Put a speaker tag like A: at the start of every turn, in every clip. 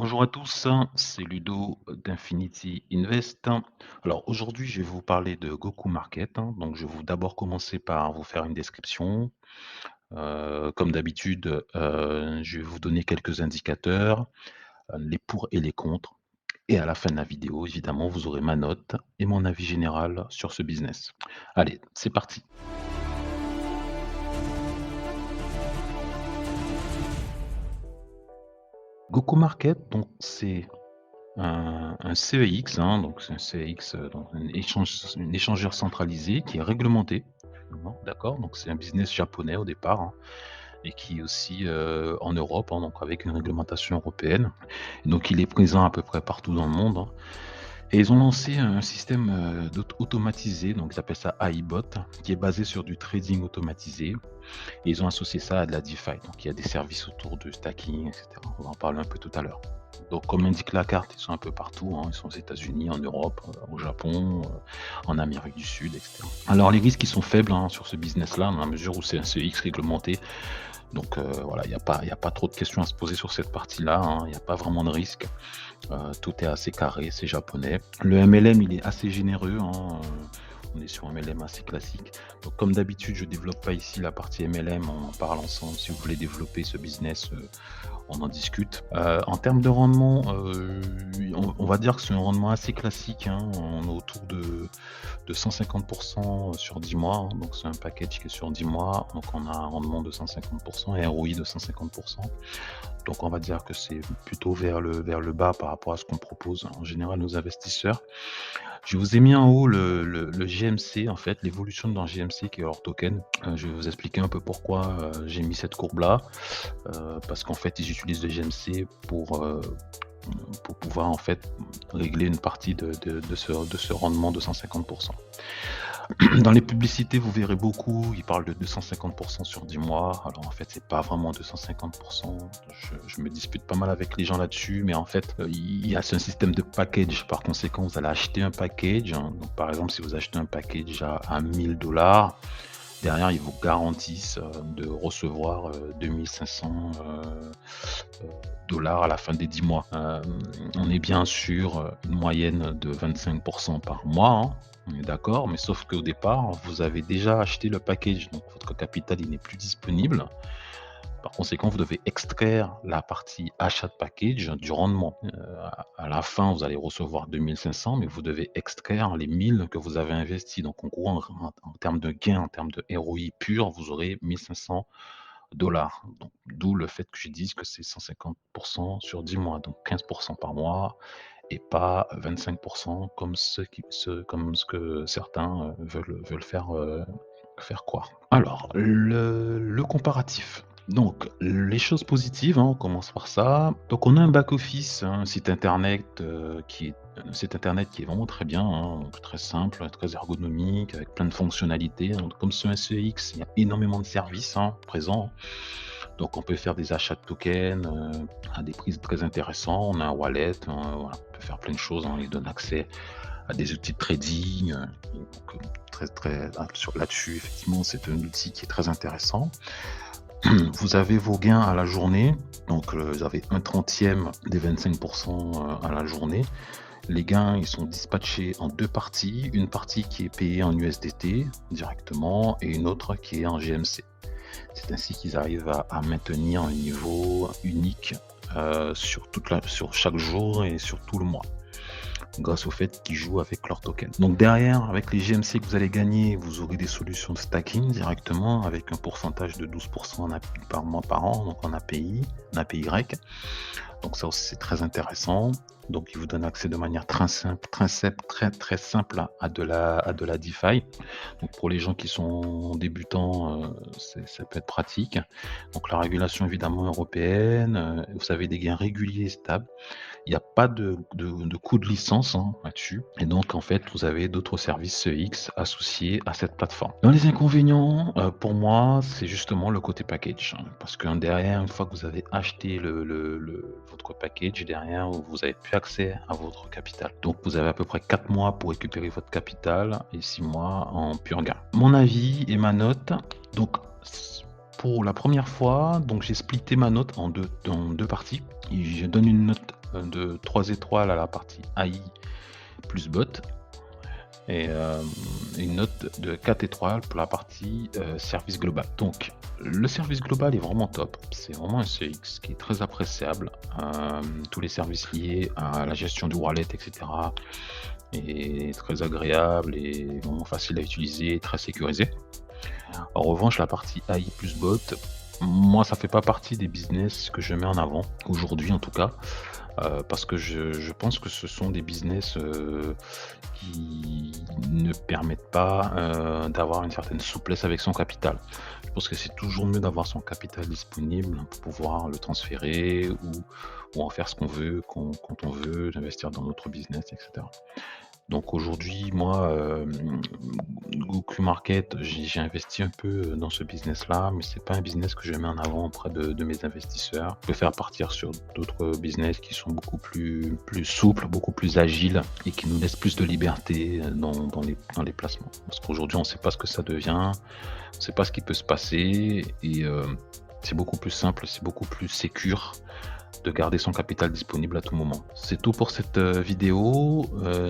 A: Bonjour à tous, c'est Ludo d'Infinity Invest. Alors aujourd'hui, je vais vous parler de Goku Market. Donc je vais d'abord commencer par vous faire une description. Comme d'habitude, je vais vous donner quelques indicateurs, les pour et les contre. Et à la fin de la vidéo, évidemment, vous aurez ma note et mon avis général sur ce business. Allez, c'est parti. Goku Market, donc c'est un CEX, donc c'est un CEX, donc un échangeur centralisé qui est réglementé. D'accord? Donc c'est un business japonais au départ, et qui est aussi, en Europe, donc avec une réglementation européenne. Donc il est présent à peu près partout dans le monde, et ils ont lancé un système, automatisé, donc ils appellent ça AIBot, qui est basé sur du trading automatisé, et ils ont associé ça à de la DeFi. Donc il y a des services autour de stacking et cetera. On va en parler un peu tout à l'heure. Donc comme indique la carte, ils sont un peu partout, ils sont aux États-Unis, en Europe, au Japon, en Amérique du Sud, et cetera. Alors les risques, ils sont faibles, sur ce business-là, dans la mesure où c'est un CX réglementé. Donc voilà, il y a pas trop de questions à se poser sur cette partie-là, il y a pas vraiment de risque. Tout est assez carré, c'est japonais. Le MLM, il est assez généreux, on est sur un MLM assez classique. Donc comme d'habitude, je développe pas ici la partie MLM, on en parle ensemble. Si vous voulez développer ce business, on en discute. En termes de rendement, on va dire que c'est un rendement assez classique, on est autour de 150 sur 10 mois, donc c'est un package qui est sur 10 mois, donc on a un rendement de 150 et un ROI de 150. Donc on va dire que c'est plutôt vers le bas par rapport à ce qu'on propose en général aux investisseurs. Je vous ai mis en haut le GMC, en fait, l'évolution dans GMC qui est leur token. Je vais vous expliquer un peu pourquoi, j'ai mis cette courbe-là, parce qu'en fait, ils utilisent le GMC pour pouvoir, en fait, régler une partie de ce rendement de 150. Dans les publicités, vous verrez beaucoup, ils parlent de 250 sur 10 mois. Alors en fait, c'est pas vraiment 250. Je me dispute pas mal avec les gens là-dessus, mais en fait, c'est un système de package. Par conséquent, vous allez acheter un package, donc par exemple, si vous achetez un package à 1 000 $, derrière, ils vous garantissent, de recevoir, 2 500 $ à la fin des 10 mois. On est bien sur, une moyenne de 25 par mois, on est d'accord, mais sauf qu'au départ, vous avez déjà acheté le package, donc votre capital, il n'est plus disponible. Par conséquent, vous devez extraire la partie achat de package du rendement. À la fin, vous allez recevoir 2 500, mais vous devez extraire les 1 000 que vous avez investis. Donc en gros, en termes de gain, en termes de ROI pur, vous aurez 1 500 $. Donc d'où le fait que je dise que c'est 150 sur 10 mois, donc 15 par mois et pas 25 comme ce que certains, veulent faire croire. Alors, le comparatif. Donc, les choses positives, on commence par ça. Donc, on a un back-office, un site internet qui est vraiment très bien, donc très simple, très ergonomique, avec plein de fonctionnalités. Donc, comme sur SEX, il y a énormément de services, présents. Donc, on peut faire des achats de tokens, à des prix très intéressants. On a un wallet, voilà, on peut faire plein de choses, on les donne accès à des outils de trading, donc très, très là-dessus, effectivement, c'est un outil qui est très intéressant. Vous avez vos gains à la journée, donc vous avez 1/30 des 25 à la journée. Les gains, ils sont dispatchés en 2 parties, une partie qui est payée en USDT directement et une autre qui est en GMC. C'est ainsi qu'ils arrivent à maintenir un niveau unique, sur chaque jour et sur tout le mois, grâce au fait qu'ils jouent avec leur token. Donc derrière, avec les GMC que vous allez gagner, vous aurez des solutions de stacking directement avec un pourcentage de 12% par mois par an, donc en API, en APY. Donc ça aussi c'est très intéressant. Donc il vous donne accès de manière très simple, très simple à de la DeFi. Donc pour les gens qui sont débutants, ça peut être pratique. Donc la régulation évidemment européenne, vous avez des gains réguliers et stables. Il n'y a pas de coût de licence, là-dessus, et donc en fait, vous avez d'autres services X associés à cette plateforme. Dans les inconvénients, pour moi, c'est justement le côté package, parce que derrière, une fois que vous avez acheté votre package, derrière, vous avez plus accès à votre capital. Donc vous avez à peu près 4 mois pour récupérer votre capital et 6 mois en pur gain. Mon avis et ma note, donc pour la première fois, donc j'ai splitté ma note en deux parties. Et je donne une note de 3 étoiles à la partie AI plus bot et une note de 4 étoiles pour la partie, service global. Donc le service global est vraiment top. C'est vraiment un CX qui est très appréciable. Tous les services liés à la gestion du wallet et cetera est très agréable et vraiment facile à utiliser, très sécurisé. En revanche, la partie AI plus bot, moi, ça fait pas partie des business que je mets en avant, aujourd'hui en tout cas, parce que je pense que ce sont des business, qui ne permettent pas, d'avoir une certaine souplesse avec son capital. Je pense que c'est toujours mieux d'avoir son capital disponible pour pouvoir le transférer ou en faire ce qu'on veut, quand on veut, d'investir dans notre business et cetera. Donc aujourd'hui, moi, Goku Market, j'ai investi un peu, dans ce business-là, mais c'est pas un business que je mets en avant auprès de mes investisseurs. Je préfère partir sur d'autres business qui sont beaucoup plus souples, beaucoup plus agiles et qui nous laissent plus de liberté, dans les placements. Parce qu'aujourd'hui, on ne sait pas ce que ça devient, on ne sait pas ce qui peut se passer et c'est beaucoup plus simple, c'est beaucoup plus sécure de garder son capital disponible à tout moment. C'est tout pour cette vidéo.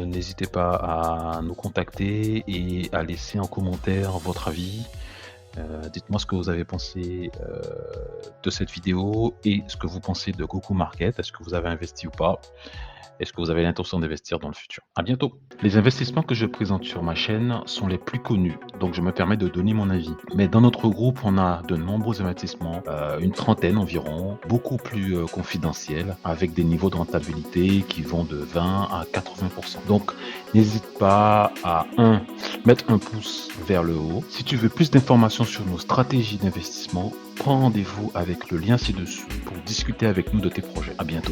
A: N'hésitez pas à nous contacter et à laisser en commentaire votre avis. Dites-moi ce que vous avez pensé de cette vidéo et ce que vous pensez de Goku Market. Est-ce que vous avez investi ou pas? Est-ce que vous avez l'intention d'investir dans le futur? À bientôt. Les investissements que je présente sur ma chaîne sont les plus connus, donc je me permets de donner mon avis. Mais dans notre groupe, on a de nombreux investissements, une trentaine environ, beaucoup plus confidentiels, avec des niveaux de rentabilité qui vont de 20 à 80%. Donc, n'hésite pas à mettre un pouce vers le haut. Si tu veux plus d'informations sur nos stratégies d'investissement, prends rendez-vous avec le lien ci-dessous pour discuter avec nous de tes projets. À bientôt.